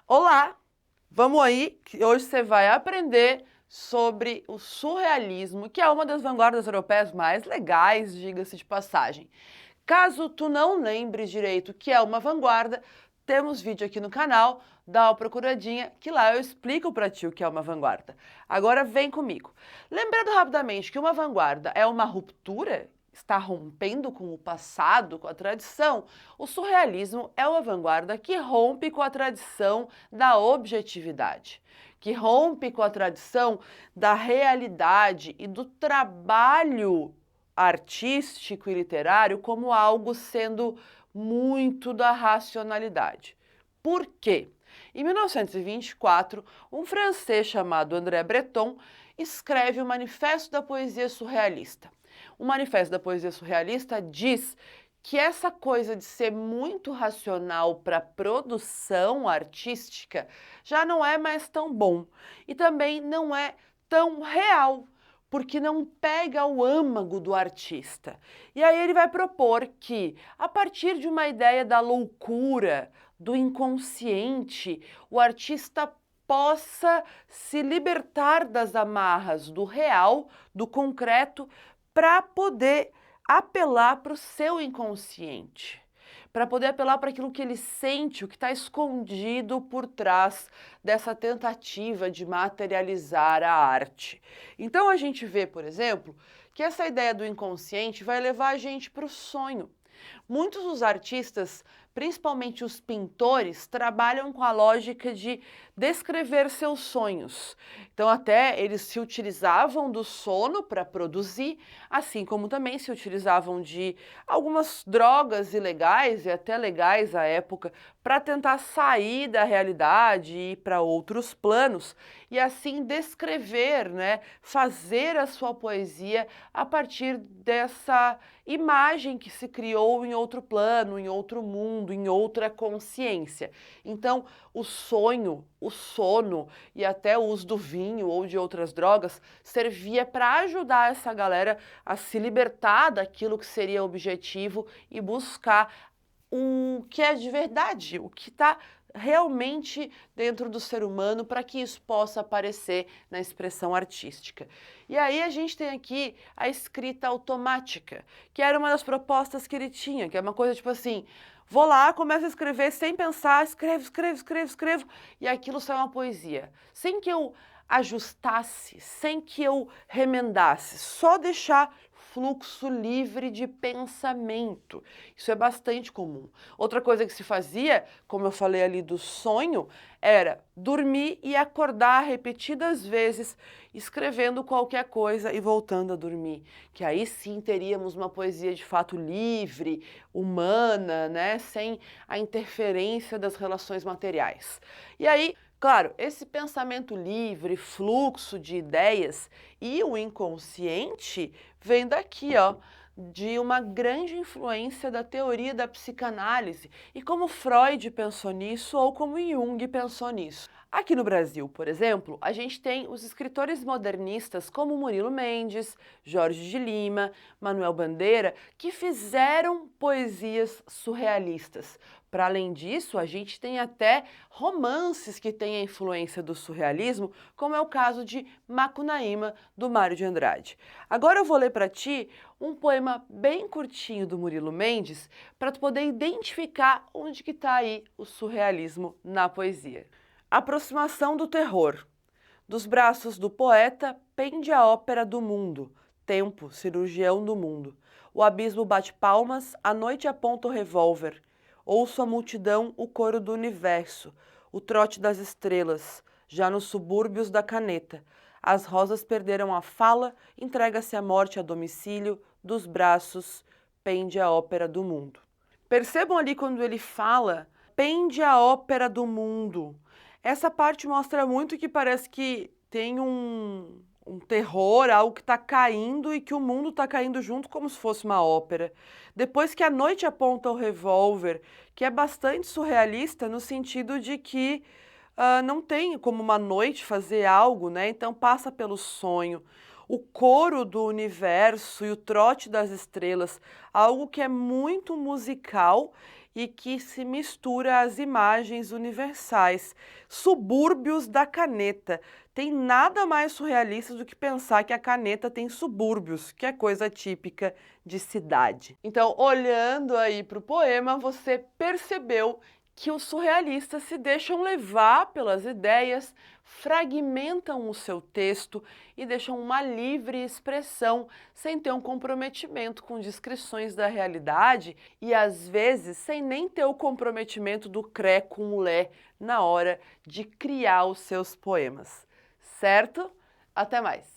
Olá! Vamos aí, que hoje você vai aprender sobre o surrealismo, que é uma das vanguardas europeias mais legais, diga-se de passagem. Caso tu não lembre direito o que é uma vanguarda, temos vídeo aqui no canal, dá uma procuradinha, que lá eu explico para ti o que é uma vanguarda. Agora vem comigo. Lembrando rapidamente que uma vanguarda é uma ruptura, está rompendo com o passado, com a tradição. O surrealismo é uma vanguarda que rompe com a tradição da objetividade, que rompe com a tradição da realidade e do trabalho artístico e literário como algo sendo muito da racionalidade. Por quê? Em 1924, um francês chamado André Breton escreve o Manifesto da Poesia Surrealista. O Manifesto da Poesia Surrealista diz que essa coisa de ser muito racional para produção artística já não é mais tão bom e também não é tão real, porque não pega o âmago do artista. E aí ele vai propor que, a partir de uma ideia da loucura, do inconsciente, o artista possa se libertar das amarras do real, do concreto, para poder apelar para o seu inconsciente, para poder apelar para aquilo que ele sente, o que está escondido por trás dessa tentativa de materializar a arte. Então a gente vê, por exemplo, que essa ideia do inconsciente vai levar a gente para o sonho. Muitos dos artistas, principalmente os pintores, trabalham com a lógica de descrever seus sonhos. Então, até eles se utilizavam do sono para produzir, assim como também se utilizavam de algumas drogas ilegais e até legais à época para tentar sair da realidade e ir para outros planos e assim descrever, né, fazer a sua poesia a partir dessa imagem que se criou em outro plano, em outro mundo, em outra consciência. Então, o sonho, o sono e até o uso do vinho ou de outras drogas servia para ajudar essa galera a se libertar daquilo que seria objetivo e buscar o que é de verdade, o que está realmente dentro do ser humano para que isso possa aparecer na expressão artística. E aí a gente tem aqui a escrita automática, que era uma das propostas que ele tinha, que é uma coisa tipo assim, vou lá, começo a escrever sem pensar, escrevo, e aquilo sai uma poesia. Sem que eu ajustasse, sem que eu remendasse, só deixar fluxo livre de pensamento. Isso é bastante comum. Outra coisa que se fazia, como eu falei ali do sonho, era dormir e acordar repetidas vezes, escrevendo qualquer coisa e voltando a dormir. Que aí sim teríamos uma poesia de fato livre, humana, né? Sem a interferência das relações materiais. E aí, claro, esse pensamento livre, fluxo de ideias e o inconsciente vem daqui, ó, de uma grande influência da teoria da psicanálise e como Freud pensou nisso ou como Jung pensou nisso. Aqui no Brasil, por exemplo, a gente tem os escritores modernistas como Murilo Mendes, Jorge de Lima, Manuel Bandeira, que fizeram poesias surrealistas. Para além disso, a gente tem até romances que têm a influência do surrealismo, como é o caso de Macunaíma, do Mário de Andrade. Agora eu vou ler para ti um poema bem curtinho do Murilo Mendes, para tu poder identificar onde que está aí o surrealismo na poesia. Aproximação do terror. Dos braços do poeta pende a ópera do mundo, tempo, cirurgião do mundo. O abismo bate palmas, a noite aponta o revólver. Ouço a multidão, o coro do universo, o trote das estrelas, já nos subúrbios da caneta. As rosas perderam a fala, entrega-se a morte a domicílio, dos braços pende a ópera do mundo. Percebam ali quando ele fala, pende a ópera do mundo. Essa parte mostra muito que parece que tem um terror, algo que está caindo e que o mundo está caindo junto como se fosse uma ópera. Depois que a noite aponta o revólver, que é bastante surrealista no sentido de que não tem como uma noite fazer algo, né? Então passa pelo sonho. O coro do universo e o trote das estrelas, algo que é muito musical e que se mistura às imagens universais. Subúrbios da caneta. Tem nada mais surrealista do que pensar que a caneta tem subúrbios, que é coisa típica de cidade. Então, olhando aí para o poema, você percebeu que os surrealistas se deixam levar pelas ideias, fragmentam o seu texto e deixam uma livre expressão, sem ter um comprometimento com descrições da realidade e, às vezes, sem nem ter o comprometimento do cré com o lé na hora de criar os seus poemas. Certo? Até mais!